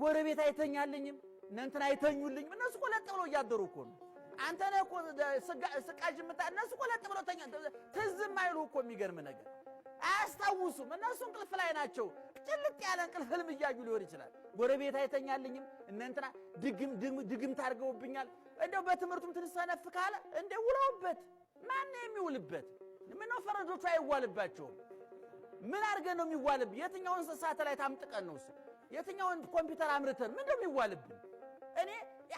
ጎረቤት አይተኛልኝም እናንተን አይተኙልኝ እነሱ ቆለጥ ብለው ያደሩ እኮ ነው አንተ ነህ እኮ ስቃጅ ምታ እነሱ ቆለጥ ብለው ተኛ ትዝም አይሉ እኮ የሚገርም ነገር አያስታውሱም እነሱ እንቅልፍ ላይ ናቸው ጭልጥ ያለ እንቅልፍ ህልም እያዩ ሊሆን ይችላል ጎረቤት አይተኛልኝም እናንተና ድግም ታርገውብኛል እንደው በትምህርቱም ትንሰነፍ ካለ እንደው ውለውበት ማን የሚውልበት ምን ነው ፈረዶቹ አይዋልባቸው ምን አርገን ነው የሚዋልብ የትኛውን ሳተላይት አምጥቀን ነው የትኛውን ኮምፒውተር አምርተን ምን ነው የሚዋልብን እኔ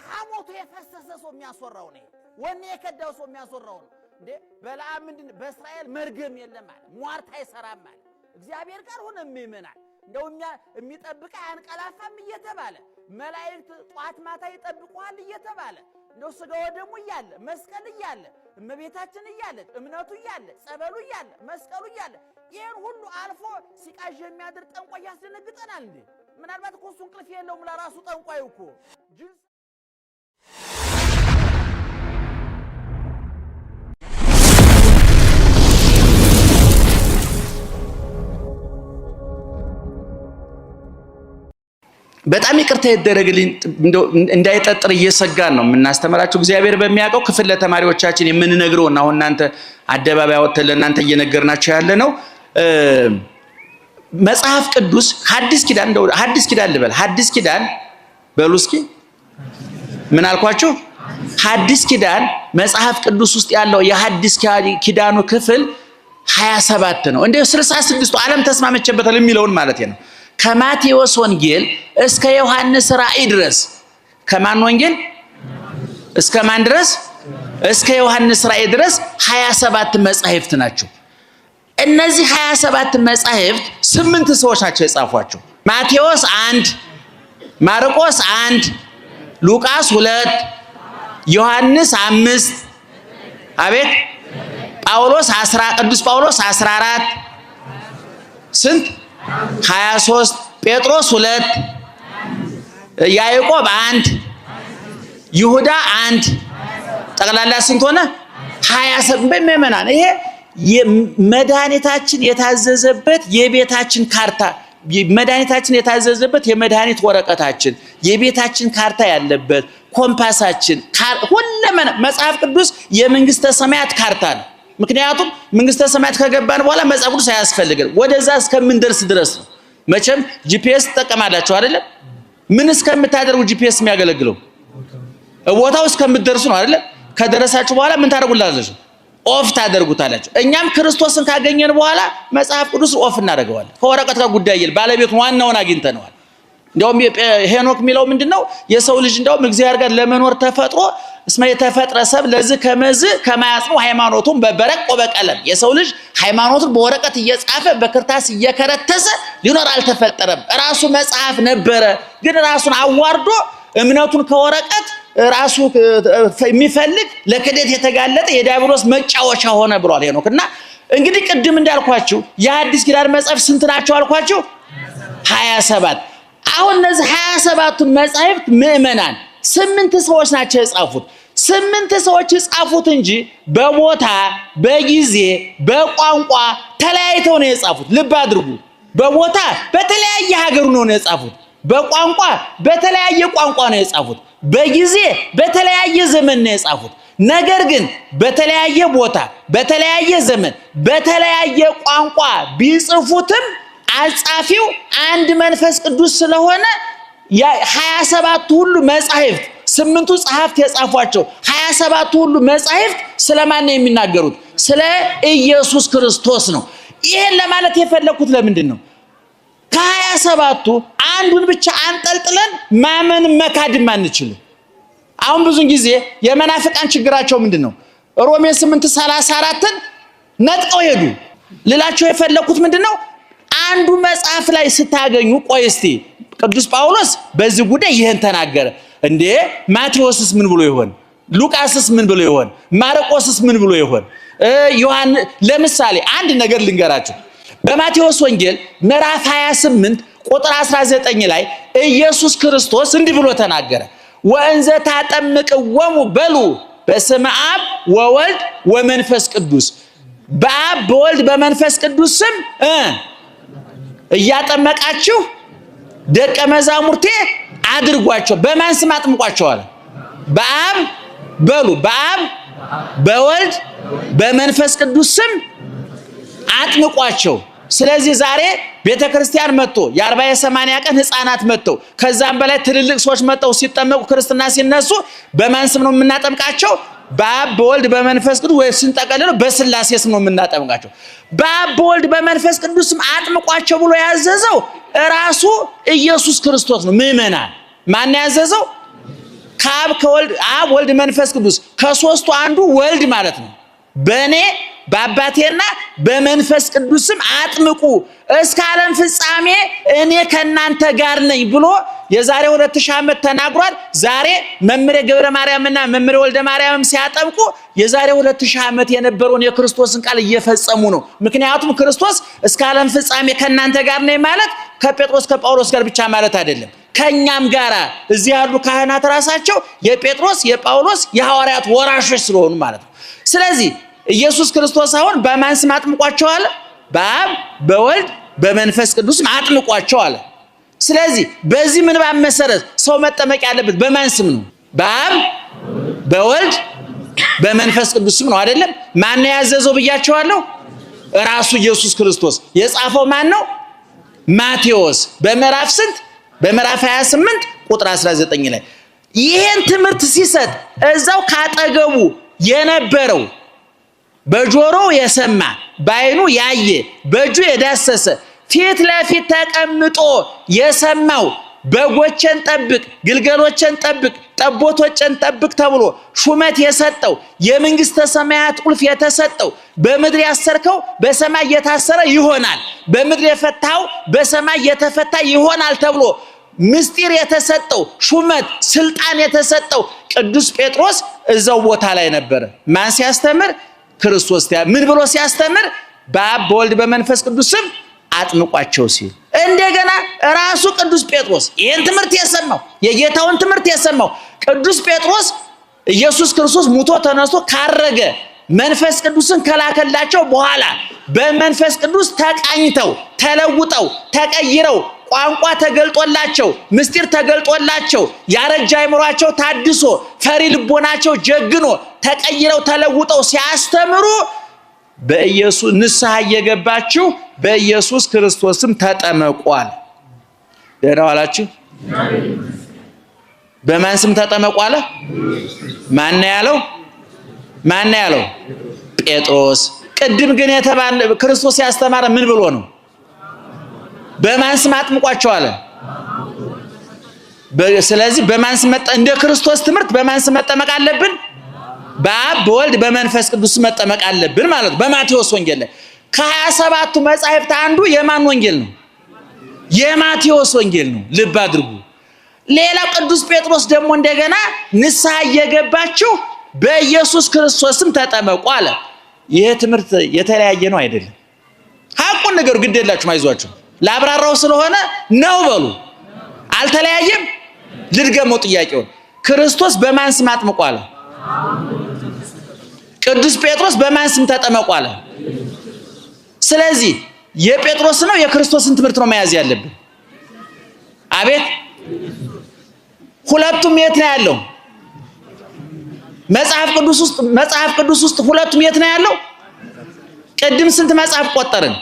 ሐሞቱ የፈሰሰ ሰው የሚያስወራው ነው ወኔ የከዳው ሰው የሚያስወራው ነው እንዴ በለዓም ምንድን በእስራኤል መርገም የለም ማለት ሟርት አይሰራም ማለት እግዚአብሔር ጋር ሆነ የሚመናል እንደው የሚጠብቀ አንቀላፋም እየተባለ መላእክት ጧት ማታ ይጠብቁሃል እየተባለ እንደው ስጋው ደግሞ ይያለ መስቀል ይያለ እመቤታችን ይያለች እምነቱ ይያለ ጸበሉ ይያለ መስቀሉ ይያለ ይሄን ሁሉ አልፎ ሲቃዥ የሚያድር ጠንቋይ ያስደነግጠናል እንዴ ምናልባት እኮ እሱ እንቅልፍ የለውም ለራሱ ጠንቋዩ እኮ ጅንስ በጣም ይቅርታ ይደረግልኝ እንዳይጠጥር እየሰጋን ነው የምናስተምራችሁ እግዚአብሔር በሚያውቀው ክፍል ለተማሪዎቻችን የምንነግረውና አሁን እናንተ አደባባይ ወጥተን ለእናንተ እየነገርናችሁ ያለ ነው መጽሐፍ ቅዱስ ሐዲስ ኪዳን ልበል ሐዲስ ኪዳን በሉ እስኪ ምን አልኳችሁ ሐዲስ ኪዳን መጽሐፍ ቅዱስ ውስጥ ያለው የሐዲስ ኪዳኑ ክፍል 27 ነው እንዴ 66 ዓለም ተስማመችበታል የሚለውን ማለት ነው ከማቴዎስ ወንጌል እስከ ዮሐንስ ራእይ ድረስ ከማን ወንጌል እስከ ማን ድረስ እስከ ዮሐንስ ራእይ ድረስ 27 መጻሕፍት ናቸው እነዚህ 27 መጻሕፍት 8 ሰዎች ናቸው የጻፏቸው ማቴዎስ 1 ማርቆስ 1 ሉቃስ 2 ዮሐንስ 5 አቤት ጳውሎስ ቅዱስ ጳውሎስ 14 ስንት 23 ጴጥሮስ 2 ያዕቆብ 1 ይሁዳ 1 ጠቅላላ ስንት ሆነ 27 በመመናን ይሄ መድኃኒታችን የታዘዘበት የቤታችን ካርታ መድኃኒታችን የታዘዘበት የመድኃኒት ወረቀታችን የቤታችን ካርታ ያለበት ኮምፓሳችን ሁሉም መጽሐፍ ቅዱስ የመንግስተ ሰማያት ካርታ ነው ምክንያቱም መንግስተ ሰማያት ከገባን በኋላ መጽሐፍ ቅዱስ አያስፈልግም ወደዛ እስከምንደርስ ድረስ ነው መቼም ጂፒኤስ ተጠቀማላችሁ አይደል ምን እስከምታደርጉ ጂፒኤስ የሚያገለግለው ቦታው እስከምትደርሱ ነው አይደል ከደረሳችሁ በኋላ ምን ታደርጉላላችሁ ኦፍ ታደርጉታላችሁ እኛም ክርስቶስን ካገኘን በኋላ መጽሐፍ ቅዱስ ኦፍ እናደርገዋለን ከወረቀት ጋር ጉዳይ ይል ባለቤቱን ዋናውን አግኝተነዋል እንደውም ሄኖክ የሚለው ምንድነው የሰው ልጅ እንደውም እግዚአብሔር ጋር ለመኖር ተፈጥሮ እስመ የተፈጠረ ሰብ ለዚህ ከመዝ ከማያጽኑ ሃይማኖቱን በበረቅ ወበቀለም የሰው ልጅ ሃይማኖቱን በወረቀት እየጻፈ በክርታስ እየከረተሰ ሊኖር አልተፈጠረም ራሱ መጽሐፍ ነበረ ግን ራሱን አዋርዶ እምነቱን ከወረቀት ራሱ የሚፈልግ ለክደት የተጋለጠ የዲያብሎስ መጫወቻ ሆነ ብሏል ሄኖክና እንግዲህ ቅድም እንዳልኳችሁ የሐዲስ ኪዳን መጽሐፍ ስንት ናቸው አልኳችሁ 27 አሁን እነዚህ 27ቱን መጻሕፍት ምእመናን 8 ሰዎች ናቸው የጻፉት 8 ሰዎች የጻፉት እንጂ በቦታ በጊዜ በቋንቋ ተለያይተው ነው የጻፉት ልብ አድርጉ በቦታ በተለያየ ሀገር ነው የጻፉት በቋንቋ በተለያየ ቋንቋ ነው የጻፉት በጊዜ በተለያየ ዘመን ነው የጻፉት ነገር ግን በተለያየ ቦታ በተለያየ ዘመን በተለያየ ቋንቋ ቢጽፉትም አጻፊው አንድ መንፈስ ቅዱስ ስለሆነ የ27 ሁሉ መጻሕፍት 8ቱ ጸሐፍት የጻፏቸው 27 ሁሉ መጻሕፍት ስለማን ነው የሚናገሩት ስለ ኢየሱስ ክርስቶስ ነው ይሄን ለማለት የፈለኩት ለምንድን ነው ከ27ቱ አንዱን ብቻ አንጠልጥለን ማመን መካድም አንችልም አሁን ብዙ ጊዜ የመናፍቃን ችግራቸው ምንድነው ሮሜ 8:34ን ነጥቀው ሄዱ ልላቸው የፈለኩት ምንድነው አንዱ መጽሐፍ ላይ ስታገኙ ቆይ እስቲ ቅዱስ ጳውሎስ በዚህ ጉዳይ ይሄን ተናገረ እንዴ ማቴዎስስ ምን ብሎ ይሆን ሉቃስስ ምን ብሎ ይሆን ማርቆስስ ምን ብሎ ይሆን ዮሐንስ ለምሳሌ አንድ ነገር ልንገራችሁ በማቴዎስ ወንጌል ምዕራፍ 28 ቁጥር 19 ላይ ኢየሱስ ክርስቶስ እንዲህ ብሎ ተናገረ ወእንዘ ታጠምቅወሙ በሉ በስመ አብ ወወልድ ወመንፈስ ቅዱስ በአብ በወልድ በመንፈስ ቅዱስ ስም እያጠመቃችሁ ደቀ መዛሙርቴ አድርጓቸው። በማን ስም አጥምቋቸው አለ? በአብ በሉ በአብ በወልድ በመንፈስ ቅዱስ ስም አጥምቋቸው። ስለዚህ ዛሬ ቤተክርስቲያን መጥቶ የ40 የ80 ቀን ህፃናት መጥተው ከዛም በላይ ትልልቅ ሰዎች መጥተው ሲጠመቁ ክርስትና ሲነሱ በማን ስም ነው የምናጠምቃቸው? በአብ በወልድ በመንፈስ ቅዱስ ወይ ስንጠቀልለው በስላሴ ስም ነው የምናጠምቃቸው። በአብ በወልድ በመንፈስ ቅዱስ ስም አጥምቋቸው ብሎ ያዘዘው ራሱ ኢየሱስ ክርስቶስ ነው። ምእመናን ማን ያዘዘው? ከአብ ከወልድ አብ ወልድ መንፈስ ቅዱስ ከሶስቱ አንዱ ወልድ ማለት ነው። በእኔ በአባቴና በመንፈስ ቅዱስ ስም አጥምቁ እስከ ዓለም ፍጻሜ እኔ ከናንተ ጋር ነኝ ብሎ የዛሬ 2000 ዓመት ተናግሯል። ዛሬ መምህር ገብረ ማርያምና መምህር ወልደ ማርያም ሲያጠምቁ የዛሬ 2000 ዓመት የነበረውን የክርስቶስን ቃል እየፈጸሙ ነው። ምክንያቱም ክርስቶስ እስከ ዓለም ፍጻሜ ከናንተ ጋር ነኝ ማለት ከጴጥሮስ ከጳውሎስ ጋር ብቻ ማለት አይደለም። ከኛም ጋራ እዚህ ያሉ ካህናት ራሳቸው የጴጥሮስ የጳውሎስ የሐዋርያት ወራሾች ስለሆኑ ማለት ነው። ስለዚህ ኢየሱስ ክርስቶስ አሁን በማን ስም አጥምቋቸው አለ? በአብ በወልድ በመንፈስ ቅዱስ ስም አጥምቋቸው አለ። ስለዚህ በዚህ ምንባብ መሰረት ሰው መጠመቅ ያለበት በማን ስም ነው? በአብ በወልድ በመንፈስ ቅዱስ ስም ነው አይደለም? ማን ነው ያዘዘው ብያቸዋለሁ? ራሱ ኢየሱስ ክርስቶስ። የጻፈው ማን ነው? ማቴዎስ በምዕራፍ ስንት? በምዕራፍ 28 ቁጥር 19 ላይ ይሄን ትምህርት ሲሰጥ እዛው ካጠገቡ የነበረው በጆሮው የሰማ በዓይኑ ያየ በእጁ የዳሰሰ ፊት ለፊት ተቀምጦ የሰማው በጎችን ጠብቅ ግልገሎችን ጠብቅ ጠቦቶችን ጠብቅ ተብሎ ሹመት የሰጠው የመንግስተ ሰማያት ቁልፍ የተሰጠው በምድር ያሰርከው በሰማይ የታሰረ ይሆናል፣ በምድር የፈታው በሰማይ የተፈታ ይሆናል ተብሎ ምስጢር የተሰጠው ሹመት ስልጣን የተሰጠው ቅዱስ ጴጥሮስ እዛው ቦታ ላይ ነበር። ማን ሲያስተምር? ክርስቶስ። ምን ብሎ ሲያስተምር? በአብ በወልድ በመንፈስ ቅዱስ ስም አጥምቋቸው ሲል እንደገና ራሱ ቅዱስ ጴጥሮስ ይሄን ትምህርት የሰማው የጌታውን ትምህርት የሰማው ቅዱስ ጴጥሮስ ኢየሱስ ክርስቶስ ሙቶ ተነስቶ ካረገ መንፈስ ቅዱስን ከላከላቸው በኋላ በመንፈስ ቅዱስ ተቃኝተው ተለውጠው ተቀይረው ቋንቋ ተገልጦላቸው ምስጢር ተገልጦላቸው ያረጀ አይምሯቸው ታድሶ ፈሪ ልቦናቸው ጀግኖ ተቀይረው ተለውጠው ሲያስተምሩ በኢየሱስ ንስሐ እየገባችሁ በኢየሱስ ክርስቶስም ተጠመቋል። ደህና ዋላችሁ። በማን ስም ተጠመቁ አለ? ማን ያለው? ማን ያለው? ጴጥሮስ። ቅድም ግን የተባለ ክርስቶስ ያስተማረ ምን ብሎ ነው? በማን ስም አጥምቋቸው አለ? ስለዚህ በማን ስም እንደ ክርስቶስ ትምህርት በማን ስም መጠመቅ አለብን? በአብ በወልድ በመንፈስ ቅዱስ መጠመቅ አለብን ማለት ነው። በማቴዎስ ወንጌል ላይ ከ27ቱ መጻሕፍት አንዱ የማን ወንጌል ነው? የማቴዎስ ወንጌል ነው። ልብ አድርጉ። ሌላ ቅዱስ ጴጥሮስ ደግሞ እንደገና ንስሐ እየገባችሁ በኢየሱስ ክርስቶስም ተጠመቁ አለ። ይሄ ትምህርት የተለያየ ነው አይደለም? ሐቁን ነገሩ ግድ የላችሁም፣ አይዟችሁ። ላብራራው ስለሆነ ነው በሉ። አልተለያየም። ልድገመው ጥያቄውን። ክርስቶስ በማን ስም አጥምቁ አለ? ቅዱስ ጴጥሮስ በማን ስም ተጠመቁ አለ? ስለዚህ የጴጥሮስ ነው የክርስቶስን ትምህርት ነው መያዝ ያለብን። አቤት ሁለቱም የት ነው ያለው? መጽሐፍ ቅዱስ ውስጥ ሁለቱም የት ነው ያለው? ቅድም ስንት መጽሐፍ ቆጠርን?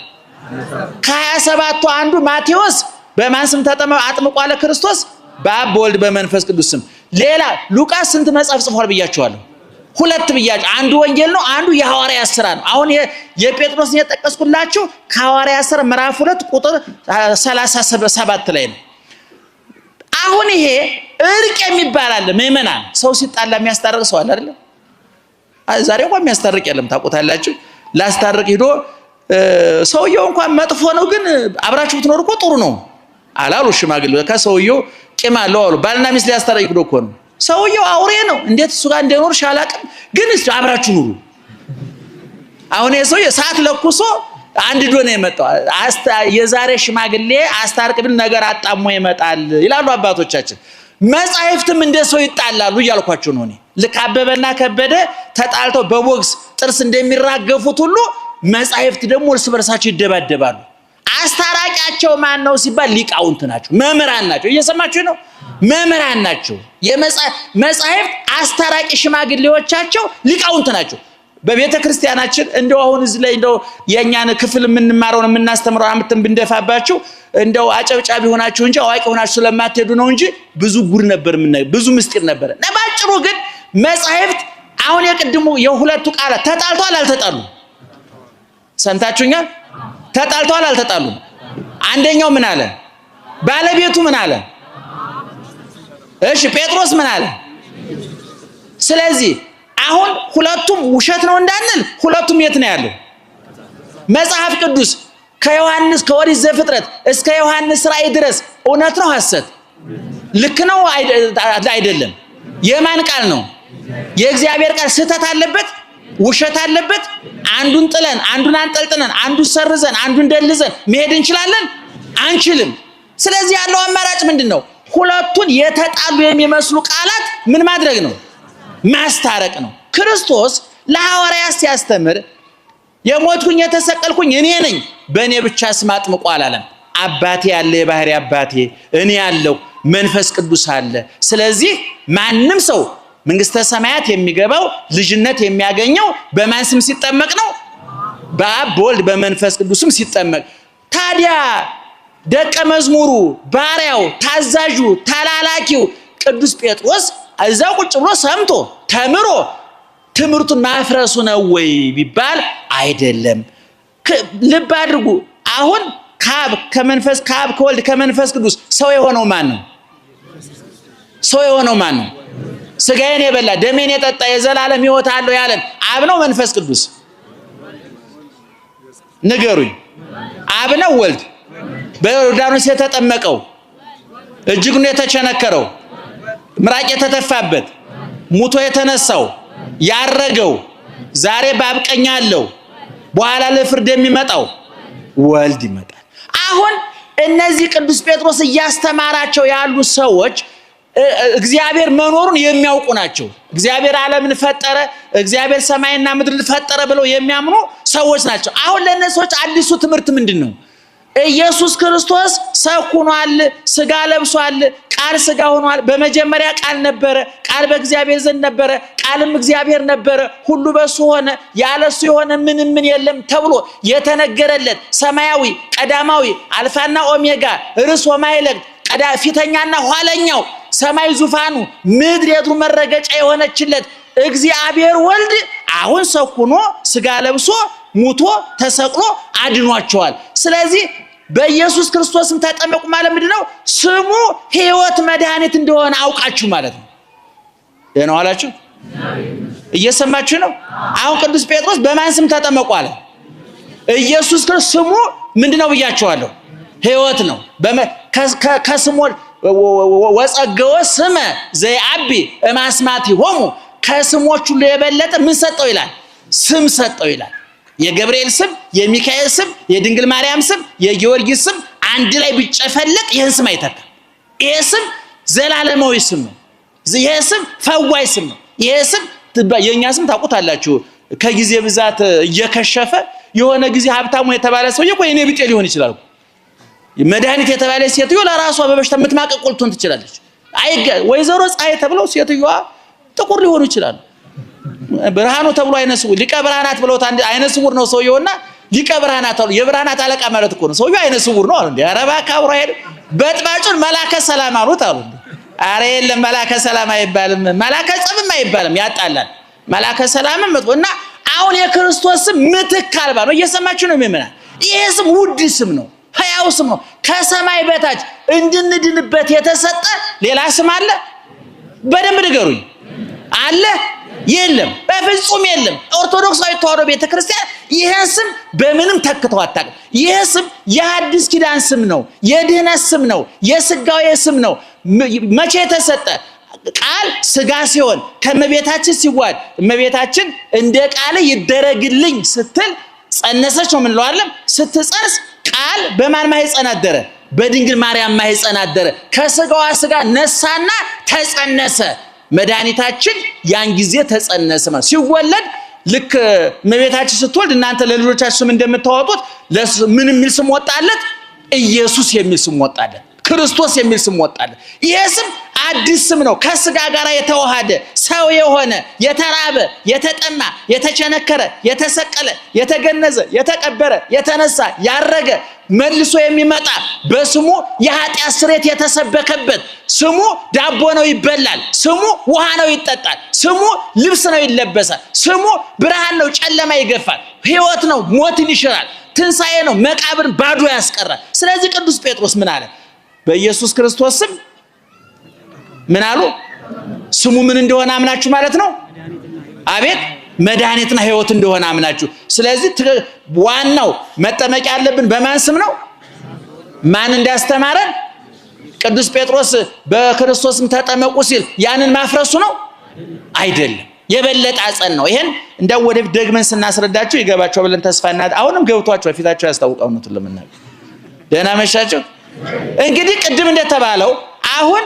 ከ27ቱ አንዱ ማቴዎስ በማን ስም አጥምቁ አለ ክርስቶስ? በአብ በወልድ በመንፈስ ቅዱስ ስም። ሌላ ሉቃስ ስንት መጽሐፍ ጽፏል ብያችኋለሁ? ሁለት ብያችሁ። አንዱ ወንጌል ነው፣ አንዱ የሐዋርያት ሥራ ነው። አሁን የጴጥሮስን የጠቀስኩላችሁ ከሐዋርያት ሥራ ምዕራፍ 2 ቁጥር 37 ላይ ነው። አሁን ይሄ እርቅ የሚባል አለ። ምእመናን ሰው ሲጣላ የሚያስታርቅ ሰው አለ አይደል? ዛሬ እንኳን የሚያስታርቅ የለም፣ ታውቁታላችሁ። ላስታርቅ ሄዶ ሰውየው እንኳን መጥፎ ነው ግን አብራችሁ ብትኖር እኮ ጥሩ ነው አላሉ ሽማግሌ። ከሰውየው ቂም አለው አሉ። ባልና ሚስት ሊያስታርቅ ሄዶ እኮ ነው። ሰውየው አውሬ ነው፣ እንዴት እሱ ጋር እንደኖር ሻላቅም ግን አብራችሁ ኑሩ። አሁን የሰውየ ሰዓት ለኩሶ አንድ ዶነ የመጣው የዛሬ ሽማግሌ አስታርቅ ብል ነገር አጣሞ ይመጣል ይላሉ አባቶቻችን። መጻሕፍትም እንደ ሰው ይጣላሉ እያልኳቸው ነው። እኔ ልክ አበበና ከበደ ተጣልተው በቦክስ ጥርስ እንደሚራገፉት ሁሉ መጻሕፍት ደግሞ እርስ በርሳቸው ይደባደባሉ። አስታራቂያቸው ማን ነው ሲባል ሊቃውንት ናቸው፣ መምህራን ናቸው። እየሰማችሁ ነው? መምህራን ናቸው። መጻሕፍት አስታራቂ ሽማግሌዎቻቸው ሊቃውንት ናቸው። በቤተ ክርስቲያናችን እንደው አሁን እዚህ ላይ እንደው የኛን ክፍል የምንማረውን የምናስተምረው አምጥተን ብንደፋባችሁ እንደው አጨብጫቢ ሆናችሁ እንጂ አዋቂ ሆናችሁ ስለማትሄዱ ነው እንጂ ብዙ ጉድ ነበር ብዙ ምስጢር ነበር። ባጭሩ ግን መጻሕፍት አሁን የቅድሙ የሁለቱ ቃላት ተጣልቷል አልተጣሉም? ሰምታችሁኛል? ተጣልቷል አልተጣሉም? አንደኛው ምን አለ? ባለቤቱ ምን አለ? እሺ ጴጥሮስ ምን አለ? ስለዚህ አሁን ሁለቱም ውሸት ነው እንዳንል ሁለቱም የት ነው ያለው? መጽሐፍ ቅዱስ ከዮሐንስ ከኦሪት ዘፍጥረት እስከ ዮሐንስ ራእይ ድረስ እውነት ነው ሐሰት? ልክ ነው አይደለም? የማን ቃል ነው? የእግዚአብሔር ቃል። ስህተት አለበት? ውሸት አለበት? አንዱን ጥለን አንዱን አንጠልጥለን አንዱን ሰርዘን አንዱን ደልዘን መሄድ እንችላለን? አንችልም። ስለዚህ ያለው አማራጭ ምንድነው? ሁለቱን የተጣሉ የሚመስሉ ቃላት ምን ማድረግ ነው? ማስታረቅ ነው። ክርስቶስ ለሐዋርያት ሲያስተምር የሞትኩኝ የተሰቀልኩኝ እኔ ነኝ፣ በእኔ ብቻ ስም አጥምቁ አላለም። አባቴ ያለ የባህሪ አባቴ፣ እኔ ያለው መንፈስ ቅዱስ አለ። ስለዚህ ማንም ሰው መንግስተ ሰማያት የሚገባው ልጅነት የሚያገኘው በማን ስም ሲጠመቅ ነው? በአብ በወልድ በመንፈስ ቅዱስም ሲጠመቅ። ታዲያ ደቀ መዝሙሩ፣ ባሪያው፣ ታዛዡ፣ ተላላኪው ቅዱስ ጴጥሮስ እዛው ቁጭ ብሎ ሰምቶ ተምሮ ትምህርቱን ማፍረሱ ነው ወይ ቢባል አይደለም። ልብ አድርጉ። አሁን ካብ ከወልድ ከመንፈስ ቅዱስ ሰው የሆነው ማን ነው? ሰው የሆነው ማን ነው? ስጋዬን የበላ ደሜን የጠጣ የዘላለም ሕይወት አለው ያለን አብ ነው መንፈስ ቅዱስ? ንገሩኝ። አብ ነው ወልድ? በዮርዳኖስ የተጠመቀው እጅጉን የተቸነከረው ምራቅ የተተፋበት ሙቶ የተነሳው ያረገው ዛሬ በአብ ቀኝ ያለው በኋላ ለፍርድ የሚመጣው ወልድ ይመጣል። አሁን እነዚህ ቅዱስ ጴጥሮስ እያስተማራቸው ያሉ ሰዎች እግዚአብሔር መኖሩን የሚያውቁ ናቸው። እግዚአብሔር ዓለምን ፈጠረ፣ እግዚአብሔር ሰማይና ምድርን ፈጠረ ብለው የሚያምኑ ሰዎች ናቸው። አሁን ለእነዚህ ሰዎች አዲሱ ትምህርት ምንድነው? ኢየሱስ ክርስቶስ ሰው ሆኗል፣ ስጋ ለብሷል፣ ቃል ስጋ ሆኗል። በመጀመሪያ ቃል ነበረ፣ ቃል በእግዚአብሔር ዘንድ ነበረ፣ ቃልም እግዚአብሔር ነበረ፣ ሁሉ በሱ ሆነ፣ ያለሱ የሆነ ምንም የለም ተብሎ የተነገረለት ሰማያዊ ቀዳማዊ አልፋና ኦሜጋ ርዕስ ወማይለቅ ፊተኛና ኋለኛው ሰማይ ዙፋኑ ምድር የእግሩ መረገጫ የሆነችለት እግዚአብሔር ወልድ አሁን ሰው ሆኖ ስጋ ለብሶ ሙቶ ተሰቅሎ አድኗቸዋል። ስለዚህ በኢየሱስ ክርስቶስም ተጠመቁ ማለት ምንድነው? ስሙ ሕይወት መድኃኒት እንደሆነ አውቃችሁ ማለት ነው። ደህና ዋላችሁ? እየሰማችሁ ነው? አሁን ቅዱስ ጴጥሮስ በማን ስም ተጠመቁ አለ? ኢየሱስ ክርስቶስ ስሙ ምንድነው ብያችኋለሁ? ሕይወት ነው። ከስሙ ወጸገወ ስመ ዘየዐቢ እማስማቲሆሙ ከስሞች ሁሉ የበለጠ ምን ሰጠው ይላል? ስም ሰጠው ይላል። የገብርኤል ስም፣ የሚካኤል ስም፣ የድንግል ማርያም ስም፣ የጊዮርጊስ ስም አንድ ላይ ቢጨፈለቅ ይህን ስም አይተካም። ይሄ ስም ዘላለማዊ ስም ነው። ይሄ ስም ፈዋይ ስም ነው። ይሄ ስም የኛ ስም ታውቁታላችሁ። ከጊዜ ብዛት እየከሸፈ የሆነ ጊዜ ሀብታሙ የተባለ ሰውዬ እኮ የኔ ቢጤ ሊሆን ይችላል። መድኃኒት የተባለ ሴትዮ ለራሷ በበሽታ የምትማቀቅ ልትሆን ትችላለች። ወይዘሮ ፀሐይ ተብለው ሴትዮዋ ጥቁር ሊሆኑ ይችላሉ። ብርሃኑ ተብሎ አይነ ስውር ሊቀ ብርሃናት ብለውት አንድ አይነ ስውር ነው ሰውየውና ሊቀ ብርሃናት አሉ። የብርሃናት አለቃ ማለት እኮ ነው። ሰውየው አይነ ስውር ነው አሉ። እንዴ አረባ ካብሮ ሄደ በጥባጩን መላከ ሰላም አሉት አሉ። አረ የለም መላከ ሰላም አይባልም፣ መላከ ጸብም አይባልም፣ ያጣላል። መላከ ሰላምም እና አሁን የክርስቶስ ስም ምትክ አልባ ነው። እየሰማችሁ ነው የሚመናል። ይሄ ስም ውድ ስም ነው፣ ሕያው ስም ነው። ከሰማይ በታች እንድንድንበት የተሰጠ ሌላ ስም አለ? በደንብ ንገሩኝ። አለ? የለም፣ በፍጹም የለም። ኦርቶዶክሳዊ ተዋሕዶ ቤተክርስቲያን ይሄን ስም በምንም ተክተው አታውቅም። ይሄ ስም የሐዲስ ኪዳን ስም ነው፣ የድህነት ስም ነው፣ የስጋዌ ስም ነው። መቼ የተሰጠ? ቃል ስጋ ሲሆን ከእመቤታችን ሲዋሃድ እመቤታችን እንደ ቃል ይደረግልኝ ስትል ጸነሰች ነው ምን ለዋለም። ስትጸንስ ቃል በማን ማህፀን አደረ? በድንግል ማርያም ማህፀን አደረ። ከስጋዋ ስጋ ነሳና ተጸነሰ። መድኃኒታችን ያን ጊዜ ተጸነሰ ማለት ሲወለድ ልክ እመቤታችን ስትወልድ እናንተ ለልጆቻችሁ ስም እንደምታወጡት ምን የሚል ስም ወጣለት? ኢየሱስ የሚል ስም ወጣለት። ክርስቶስ የሚል ስም ወጣለት። ይሄ ስም አዲስ ስም ነው። ከስጋ ጋር የተዋሃደ ሰው የሆነ የተራበ የተጠማ የተቸነከረ የተሰቀለ የተገነዘ የተቀበረ የተነሳ ያረገ መልሶ የሚመጣ በስሙ የኃጢአት ስርየት የተሰበከበት ስሙ ዳቦ ነው ይበላል፣ ስሙ ውሃ ነው ይጠጣል፣ ስሙ ልብስ ነው ይለበሳል፣ ስሙ ብርሃን ነው ጨለማ ይገፋል፣ ሕይወት ነው ሞትን ይሽራል፣ ትንሣኤ ነው መቃብርን ባዶ ያስቀራል። ስለዚህ ቅዱስ ጴጥሮስ ምን አለ? በኢየሱስ ክርስቶስ ስም ምን አሉ? ስሙ ምን እንደሆነ አምናችሁ ማለት ነው። አቤት መድኃኒትና ሕይወት እንደሆነ አምናችሁ። ስለዚህ ዋናው መጠመቅ ያለብን በማን ስም ነው? ማን እንዳስተማረን? ቅዱስ ጴጥሮስ በክርስቶስም ተጠመቁ ሲል ያንን ማፍረሱ ነው አይደለም፣ የበለጠ አጸን ነው። ይሄን እንደው ወደፊት ደግመን ስናስረዳቸው ይገባቸው ብለን ተስፋ እናድርግ። አሁንም ገብቷቸው ፊታቸው ያስታውቃው ነው ለምናገር። ደህና መሻቸው። እንግዲህ ቅድም እንደተባለው አሁን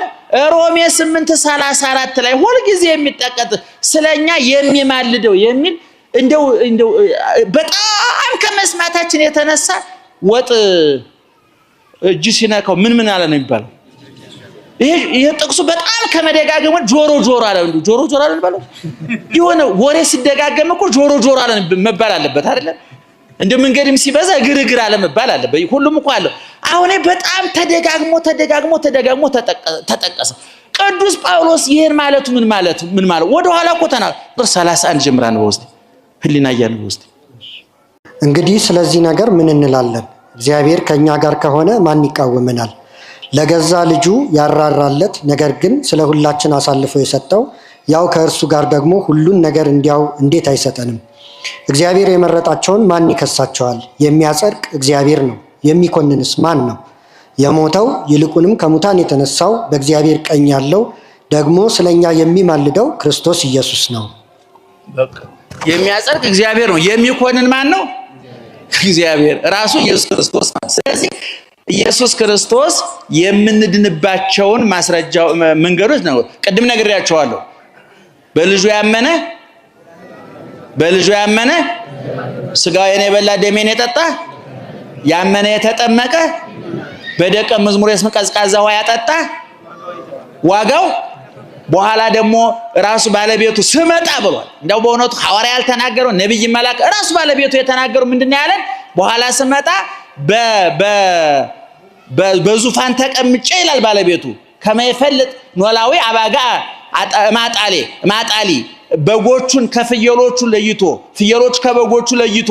ሮሜ 8:34 ላይ ሁሉ ጊዜ የሚጠቀጥ ስለኛ የሚማልደው የሚል እንደው በጣም ከመስማታችን የተነሳ ወጥ እጅ ሲነካው ምን አለ ነው የሚባለው። ይሄ ጥቅሱ በጣም ከመደጋገሙ ጆሮ አለ እንዴ ጆሮ አለ ባለው የሆነ ወሬ ሲደጋገም እኮ ጆሮ አለ መባል አለበት አይደለም። እንደ መንገድም ሲበዛ ግርግር አለ መባል አለበት። ሁሉም እኮ አለ። አሁን በጣም ተደጋግሞ ተጠቀሰ። ቅዱስ ጳውሎስ ይሄን ማለቱ ምን ማለት ወደ ኋላ እኮ ቁጥር 31 ጀምራን በውስጥ ህሊና ያያል በውስጥ እንግዲህ ስለዚህ ነገር ምን እንላለን? እግዚአብሔር ከኛ ጋር ከሆነ ማን ይቃወመናል? ለገዛ ልጁ ያራራለት ነገር ግን ስለ ሁላችን አሳልፎ የሰጠው ያው ከእርሱ ጋር ደግሞ ሁሉን ነገር እንዲያው እንዴት አይሰጠንም? እግዚአብሔር የመረጣቸውን ማን ይከሳቸዋል? የሚያጸድቅ እግዚአብሔር ነው። የሚኮንንስ ማን ነው? የሞተው ይልቁንም ከሙታን የተነሳው በእግዚአብሔር ቀኝ ያለው ደግሞ ስለኛ የሚማልደው ክርስቶስ ኢየሱስ ነው። የሚያጸድቅ እግዚአብሔር ነው። የሚኮንን ማን ነው? እግዚአብሔር ራሱ ኢየሱስ ክርስቶስ ነው። ስለዚህ ኢየሱስ ክርስቶስ የምንድንባቸውን ማስረጃው መንገዶች ነው። ቅድም ነግሬያቸዋለሁ። በልጁ ያመነ ስጋዬን የበላ ደሜን የጠጣ ያመነ የተጠመቀ በደቀ መዝሙር ስም ቀዝቃዛ ውሃ ያጠጣ ዋጋው በኋላ ደግሞ ራሱ ባለቤቱ ስመጣ ብሏል። እንደው በእውነቱ ሐዋርያ ያልተናገረው ነብይ መልአክ ራሱ ባለቤቱ የተናገረው ምንድነው ያለን? በኋላ ስመጣ በዙፋን ተቀምጬ ይላል ባለቤቱ ከመይፈልጥ ኖላዊ አባጋ ማጣሊ በጎቹን ከፍየሎቹ ለይቶ ፍየሎች ከበጎቹ ለይቶ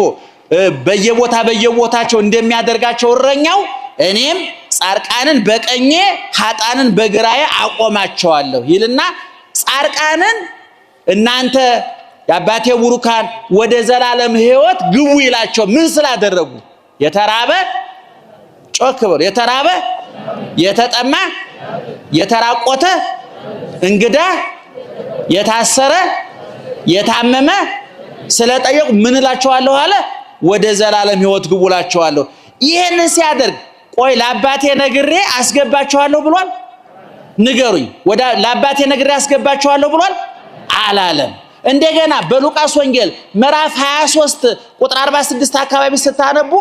በየቦታቸው እንደሚያደርጋቸው እረኛው እኔም ጻርቃንን በቀኜ ኃጣንን በግራዬ አቆማቸዋለሁ ይልና ጻርቃንን እናንተ የአባቴ ቡሩካን ወደ ዘላለም ሕይወት ግቡ ይላቸው ምን ስላደረጉ? የተራበ ጮክ ብሎ የተራበ የተጠማ የተራቆተ እንግዳ የታሰረ የታመመ ስለጠየቁ ምን እላቸዋለሁ አለ? ወደ ዘላለም ሕይወት ግቡ እላቸዋለሁ። ይሄንን ሲያደርግ ቆይ ለአባቴ ነግሬ አስገባቸዋለሁ ብሏል? ንገሩኝ። ለአባቴ ነግሬ አስገባቸዋለሁ ብሏል? አላለም። እንደገና በሉቃስ ወንጌል ምዕራፍ 23 ቁጥር 46 አካባቢ ስታነቡ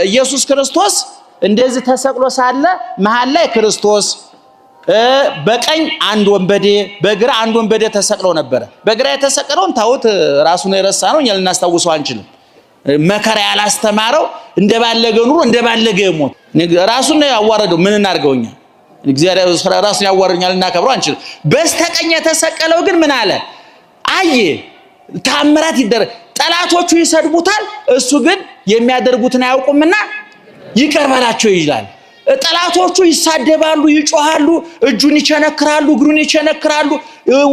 ኢየሱስ ክርስቶስ እንደዚህ ተሰቅሎ ሳለ መሃል ላይ ክርስቶስ በቀኝ አንድ ወንበዴ በግራ አንድ ወንበዴ ተሰቅለው ነበር። በግራ የተሰቀለውን ታውት ራሱን የረሳ ነው፣ እኛ ልናስታውሰው አንችልም። መከራ ያላስተማረው እንደባለገ ኑሮ እንደባለገ ሞት ራሱን ያዋረደው ምን እናርገውኛ? እግዚአብሔር ራሱን ያዋረኛል እናከብረው አንችልም። በስተቀኝ የተሰቀለው ግን ምን አለ? አየ ታምራት ይደረግ። ጠላቶቹ ይሰድቡታል፣ እሱ ግን የሚያደርጉትን አያውቁምና ይቅር በላቸው ይላል። ጠላቶቹ ይሳደባሉ፣ ይጮሃሉ፣ እጁን ይቸነክራሉ፣ እግሩን ይቸነክራሉ፣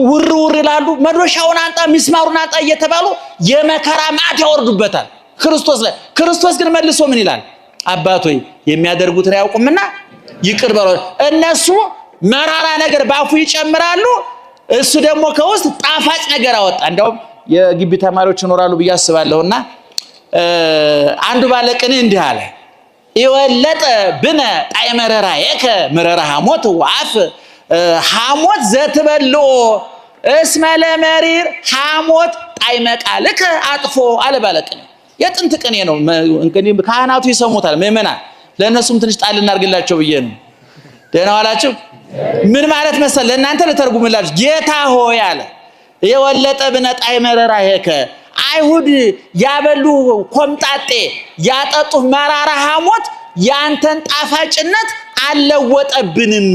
ውር ይላሉ። መዶሻውን አንጣ ሚስማሩን አንጣ እየተባሉ የመከራ ማዕት ያወርዱበታል ክርስቶስ ላይ። ክርስቶስ ግን መልሶ ምን ይላል? አባቶይ የሚያደርጉትን አያውቁምና ይቅር በላቸው። እነሱ መራራ ነገር ባፉ ይጨምራሉ፣ እሱ ደግሞ ከውስጥ ጣፋጭ ነገር አወጣ። እንደውም የግቢ ተማሪዎች ይኖራሉ ብዬ አስባለሁና አንዱ ባለቅኔ እንዲህ አለ ይወለጠ ብነ ጣዕመ መረራየከ መረራ ሐሞት ወአፍ ሐሞት ዘትበልኦ እስመ ለመሪር ሐሞት ጣዕመ ቃልከ አጥፎ አለ ባለቅኔ። የጥንት ቅኔ ነው እንግዲህ ካህናቱ ይሰሙታል። ምእመናን ለእነሱም ትንሽ ጣል እናርግላቸው ብዬ ነው። ደህና ዋላችሁ። ምን ማለት መሰለ ለእናንተ ለተርጉምላችሁ ጌታ ሆይ አለ የወለጠ ብነጣይ መረራ ሄከ አይሁድ ያበሉ ኮምጣጤ ያጠጡ መራራ ሐሞት ያንተን ጣፋጭነት አለወጠብንም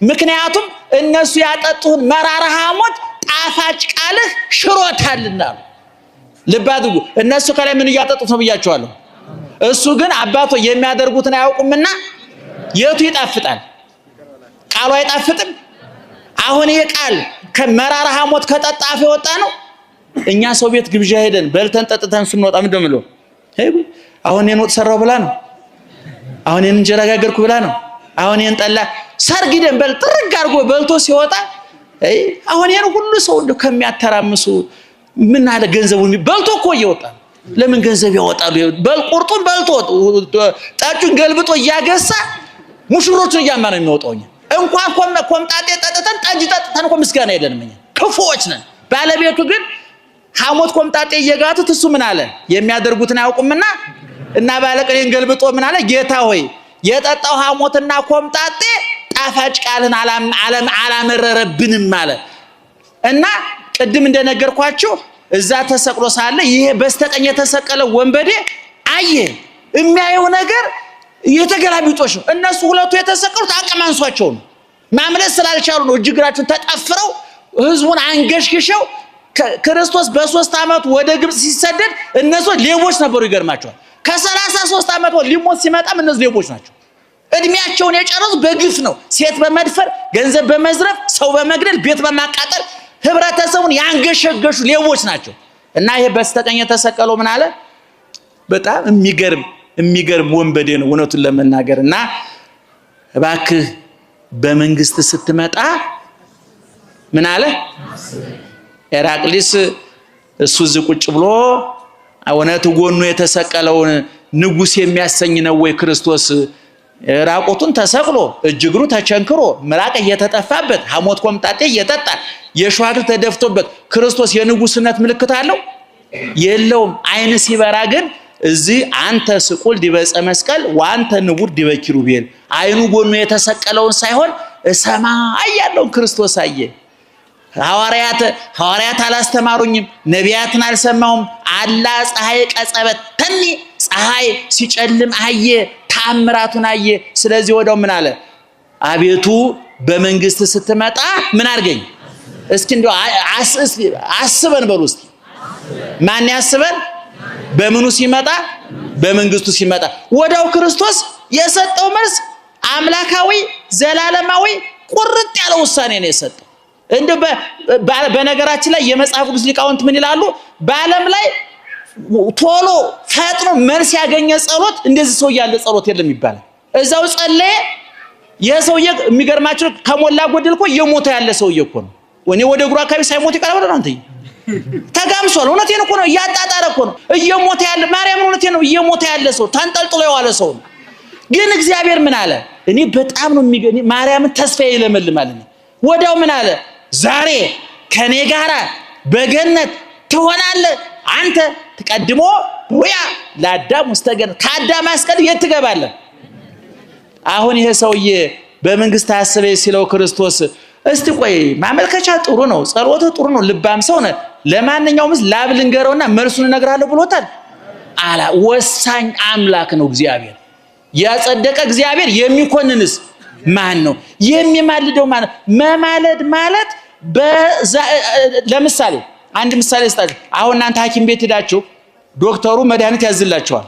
ምክንያቱም እነሱ ያጠጡን መራራ ሐሞት ጣፋጭ ቃልህ ሽሮታልና ልባድጉ እነሱ ከላይ ምን ያጠጡት ነው ብያቸዋለሁ እሱ ግን አባቶ የሚያደርጉትን አያውቁምና የቱ ይጣፍጣል ቃሉ አይጣፍጥም አሁን ይሄ ቃል ከመራራ ሐሞት ከጠጣፍ የወጣ ነው እኛ ሰው ቤት ግብዣ ሄደን በልተን ጠጥተን ስንወጣ ምንድነው ምለው አሁን የኔ ወጥ ሰራው ብላ ነው አሁን የኔ እንጀራ ጋገርኩ ብላ ነው አሁን የኔ ጠላ ሰርግ ሄደን በል ጥርግ አድርጎ በልቶ ሲወጣ አሁን የኔ ሁሉ ሰው እንደው ከሚያተራምሱ ምን አለ ገንዘቡን በልቶ እኮ እየወጣ ለምን ገንዘብ ያወጣሉ በል ቁርጡን በልቶ ጣጩን ገልብጦ እያገሳ ሙሽሮቹን እያማነ የሚወጣውኛ እንኳን ኮምጣጤ ጠጥተን ጠጅ ጠጥተን እኮ ምስጋና የለንም እኛ ክፉዎች ነን ባለቤቱ ግን ሐሞት ኮምጣጤ እየጋቱት እሱ ምን አለ የሚያደርጉትን አያውቁምና እና ባለቀሌን ገልብጦ ምን አለ ጌታ ሆይ የጠጣው ሐሞትና ኮምጣጤ ጣፋጭ ቃልን አላመረረብንም አለ እና ቅድም እንደነገርኳችሁ እዛ ተሰቅሎ ሳለ ይሄ በስተቀኝ የተሰቀለው ወንበዴ አየ የሚያየው ነገር የተገላቢጦሽ ነው እነሱ ሁለቱ የተሰቀሉት አቀማንሷቸው ነው ማምለስ ስላልቻሉ ነው እጅግራቸውን ተጠፍረው ህዝቡን አንገሽግሸው ክርስቶስ በ3 አመት ወደ ግብጽ ሲሰደድ እነሱ ሌቦች ነበሩ ይገርማቸዋል ከ33 አመት ሊሞት ሲመጣም እነሱ ሌቦች ናቸው እድሜያቸውን የጨረሱ በግፍ ነው ሴት በመድፈር ገንዘብ በመዝረፍ ሰው በመግደል ቤት በማቃጠል ህብረተሰቡን ያንገሸገሹ ሌቦች ናቸው እና ይሄ በስተቀኝ የተሰቀለው ምን አለ በጣም የሚገርም ወንበዴ ነው እውነቱን ለመናገርና እባክህ በመንግስት ስትመጣ ምን አለ ኤራቅሊስ እሱ ዝቁጭ ብሎ እውነት ጎኑ የተሰቀለውን ንጉስ የሚያሰኝ ነው ወይ ክርስቶስ ራቆቱን ተሰቅሎ እጅግሩ ተቸንክሮ ምራቅ እየተጠፋበት ሐሞት ኮምጣጤ እየጠጣ የሸዋክ ተደፍቶበት ክርስቶስ የንጉስነት ምልክት አለው የለውም አይነ ሲበራ ግን እዚህ አንተ ስቁል ዲበጸ መስቀል ዋንተ ንቡር ዲበ ኪሩቤል አይኑ ጎኑ የተሰቀለውን ሳይሆን ሰማይ ያለውን ክርስቶስ አየ ሐዋርያት አላስተማሩኝም ነቢያትን አልሰማውም አላ ፀሐይ ቀጸበተኒ ፀሐይ ሲጨልም አየ ተአምራቱን አየ ስለዚህ ወዳው ምን አለ አቤቱ በመንግስት ስትመጣ ምን አርገኝ እስኪ እንደው አስበን በሉ እስኪ ማን ያስበን በምኑ ሲመጣ በመንግስቱ ሲመጣ ወዳው ክርስቶስ የሰጠው መልስ አምላካዊ ዘላለማዊ ቁርጥ ያለ ውሳኔ ነው የሰጠው እንደ በነገራችን ላይ የመጽሐፍ ቅዱስ ሊቃውንት ምን ይላሉ በዓለም ላይ ቶሎ ፈጥኖ መልስ ያገኘ ጸሎት እንደዚህ ሰው ያለ ጸሎት የለም ይባላል እዛው ጸለየ የሰውዬ የሚገርማችሁ ከሞላ ጎደል እኮ የሞተ ያለ ሰውዬ እኮ ነው ወኔ ወደ ግሩ አካባቢ ሳይሞት ይቀርባል ነው አንተ ተጋምሷል እውነቴን እኮ ነው እያጣጣረ እኮ ነው እየሞተ ያለ ማርያም እውነቴን ነው እየሞተ ያለ ሰው ተንጠልጥሎ የዋለ ሰው ግን እግዚአብሔር ምን አለ እኔ በጣም ነው የሚገኝ ማርያምን ተስፋዬ ይለመልማል ወዳው ምን አለ ዛሬ ከኔ ጋራ በገነት ትሆናለህ አንተ ተቀድሞ ወያ ለአዳም ወስተገን ከአዳም አስቀድ የት ትገባለህ አሁን ይሄ ሰውዬ በመንግስት አስበ ሲለው ክርስቶስ እስቲ ቆይ ማመልከቻ ጥሩ ነው ጸሎቱ ጥሩ ነው ልባም ሰው ነው ለማንኛውም ላብ ልንገረውና መልሱን እነግራለሁ ብሎታል አላ ወሳኝ አምላክ ነው እግዚአብሔር ያጸደቀ እግዚአብሔር የሚኮንንስ ማን ነው የሚማልደው ማን መማለድ ማለት ለምሳሌ አንድ ምሳሌ ስጣችሁ አሁን እናንተ ሐኪም ቤት ሄዳችሁ ዶክተሩ መድኃኒት ያዝላችኋል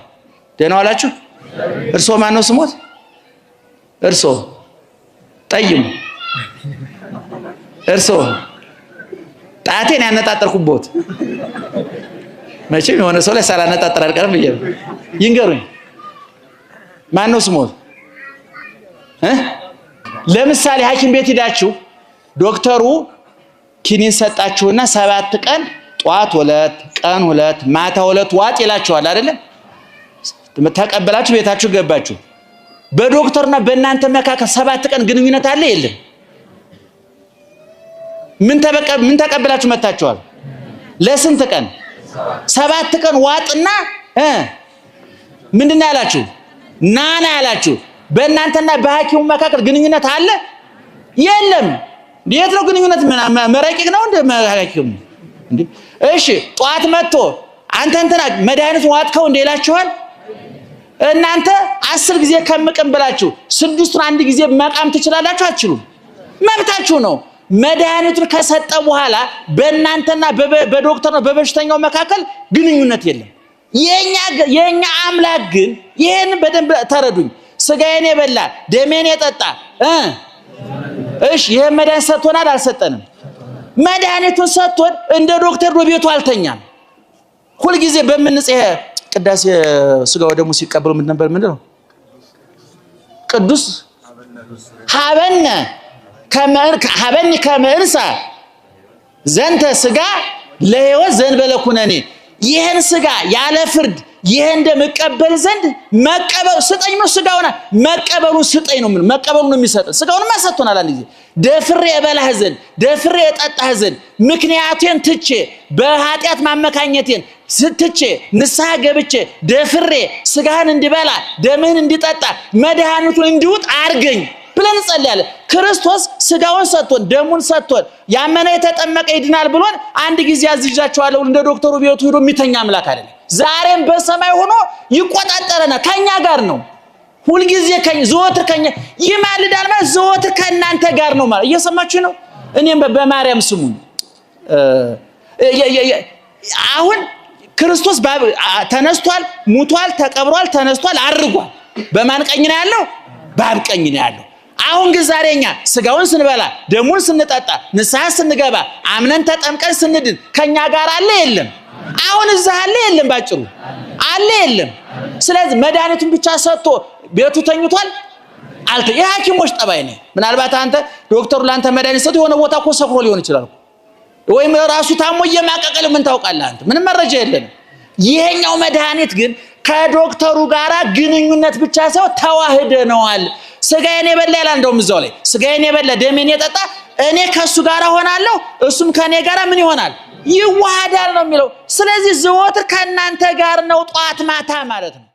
ደህና ዋላችሁ እርሶ ማን ነው ስሞት እርሶ ጠይሙ እርሶ ጣቴን ያነጣጠርኩበት መቼም የሆነ ሰው ላይ ሳላነጣጠር አልቀርም ብዬ ይንገሩኝ ማን ነው ስሞት ለምሳሌ ሐኪም ቤት ሄዳችሁ ዶክተሩ ኪኒን ሰጣችሁና 7 ቀን ጧት 2 ቀን 2 ማታ 2 ዋጥ ይላችኋል አይደል ተቀበላችሁ ቤታችሁ ገባችሁ በዶክተርና በእናንተ መካከል 7 ቀን ግንኙነት አለ የለም ምን ተቀበላችሁ መታችኋል ለስንት ቀን 7 ቀን ዋጥና ምንድነው ያላችሁ ናና ያላችሁ በእናንተና በሐኪሙ መካከል ግንኙነት አለ የለም። የት ነው ግንኙነት? መረቂቅ ነው እንደ መሐኪም እንዴ? እሺ ጧት መጥቶ አንተ እንትና መድኃኒቱን ዋጥከው እንደ ይላችኋል። እናንተ 10 ጊዜ ከምቅም ብላችሁ 6ቱን አንድ ጊዜ መቃም ትችላላችሁ? አትችሉም። መብታችሁ ነው። መድኃኒቱን ከሰጠ በኋላ በእናንተና በዶክተርና በበሽተኛው መካከል ግንኙነት የለም። የኛ አምላክ ግን ይሄን በደንብ ተረዱኝ። ስጋዬን የበላ ደሜን የጠጣ እሺ ይሄ መድኃኒት ሰጥቶናል አልሰጠንም? መድኃኒቱን ሰጥቶን እንደ ዶክተር በቤቱ አልተኛም። ሁሉ ጊዜ በምንጽህ ቅዳሴ ስጋው ደሙ ሲቀበሉ ምን ነበር? ምንድነው? ቅዱስ ሀበኒ ከመርሳ ዘንተ ስጋ ለሕይወት ዘንበለ ኩነኔ። ይሄን ስጋ ያለ ፍርድ ይሄን እንደመቀበል ዘንድ መቀበሉ ስጠኝ ነው። ስጋውና መቀበሉ ስጠኝ ነው። ምን መቀበሉ ነው የሚሰጠን? ስጋውንማ ሰጥቶናል። አንድ ጊዜ ደፍሬ እበላህ ዘንድ ደፍሬ እጠጣህ ዘንድ ምክንያቴን ትቼ በኃጢአት ማመካኘቴን ስትቼ ንስሐ ገብቼ ደፍሬ ስጋህን እንዲበላ ደምህን እንዲጠጣ መድኃኒቱን እንዲውጥ አርገኝ ብለን እንጸልያለን። ክርስቶስ ስጋውን ሰጥቶን ደሙን ሰጥቶን ያመነ የተጠመቀ ይድናል ብሎን አንድ ጊዜ አዝዣቸዋለሁ። እንደ ዶክተሩ ቤቱ ሄዶ የሚተኛ አምላክ አይደለም። ዛሬም በሰማይ ሆኖ ይቆጣጠረናል። ከኛ ጋር ነው። ሁሉ ጊዜ ዘወትር ከኛ ይማልዳል ማለት ዘወትር ከእናንተ ጋር ነው ማለት። እየሰማችሁ ነው? እኔም በማርያም ስሙኝ። አሁን ክርስቶስ ተነስቷል፣ ሙቷል፣ ተቀብሯል፣ ተነስቷል፣ አርጓል። በማን ቀኝ ነው ያለው? በአብ ቀኝ ነው ያለው። አሁን ግን ዛሬኛ ስጋውን ስንበላ ደሙን ስንጠጣ ንስሐ ስንገባ አምነን ተጠምቀን ስንድን ከኛ ጋር አለ የለም? አሁን እዛ አለ የለም? ባጭሩ አለ የለም? ስለዚህ መድኃኒቱን ብቻ ሰጥቶ ቤቱ ተኝቷል አልተ የሐኪሞች ጠባይ ነው። ምናልባት አንተ ዶክተሩ ላንተ መድኃኒት ሰጥቶ የሆነ ቦታ እኮ ሰክሮ ሊሆን ይችላል ወይም ራሱ ታሞ እየማቀቀለ ምን ታውቃለህ አንተ? ምንም መረጃ የለንም። ይሄኛው መድኃኒት ግን ከዶክተሩ ጋራ ግንኙነት ብቻ ሳይሆን ተዋህደነዋል። ስጋዬን የበላ ይላል። እንደውም እዛው ላይ ስጋዬን የበላ ደሜን የጠጣ እኔ ከሱ ጋር ሆናለሁ እሱም ከኔ ጋር ምን ይሆናል? ይዋሃዳል ነው የሚለው። ስለዚህ ዘወትር ከእናንተ ጋር ነው ጧት ማታ ማለት ነው።